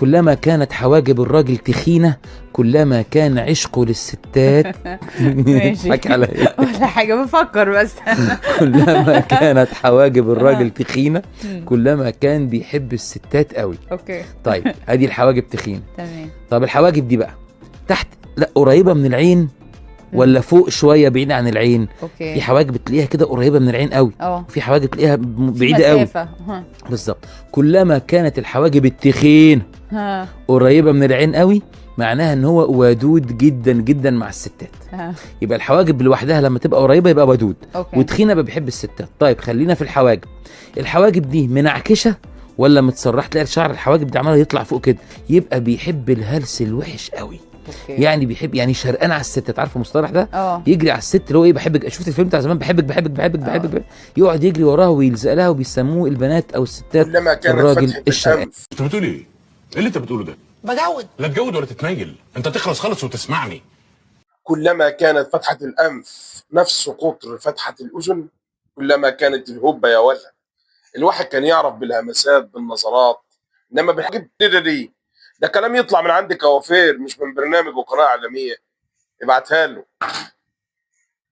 كلما كانت حواجب الراجل تخينة كلما كان عشقه للستات. ماشي. حكي على ايه؟ ولا حاجة، بفكر بس. كلما كانت حواجب الراجل تخينة مم. كلما كان بيحب الستات قوي. اوكي طيب ادي الحواجب تخينة. تمام. طب الحواجب دي بقى تحت، لا قريبة من العين ولا فوق شوية بعيد عن العين؟ في اوكي. حواجب بتلاقيها كده قريبة من العين قوي، وفي حواجب تلاقيها بعيدة قوي. بالظبط. كلما كانت الحواجب التخين قريبة من العين قوي معناها ان هو ودود جدا جدا مع الستات. يبقى الحواجب لوحدها لما تبقى قريبة يبقى ودود، وتخينة يبقى بيحب الستات. طيب خلينا في الحواجب. الحواجب دي منعكشة ولا متسرحة؟ تلاقي شعر الحواجب دي عماله يطلع فوق كده، يبقى بيحب الهلس الوحش قوي. يعني بيحب، يعني شرقان على الست. عارف المصطلح ده؟ يجري على الست اللي هو ايه، بحبك. شفت الفيلم بتاع زمان، بحبك بحبك بحبك بحبك، يقعد يجري وراها ويلزق لها، وبيسموه البنات او الستات الراجل الشرقان. انت بتقول ايه؟ ايه اللي انت بتقوله ده؟ بجود. لا تجود ولا تتنيل، انت تخلص خالص وتسمعني. كلما كانت فتحة الأنف نفس قطر فتحة الأذن كلما كانت الهبة يا ولد. الواحد كان يعرف بالهمسات بالنظرات، إنما بالحاجات دي ده كلام يطلع من عندك كوافير مش من برنامج وقناة عالمية. ابعتها له.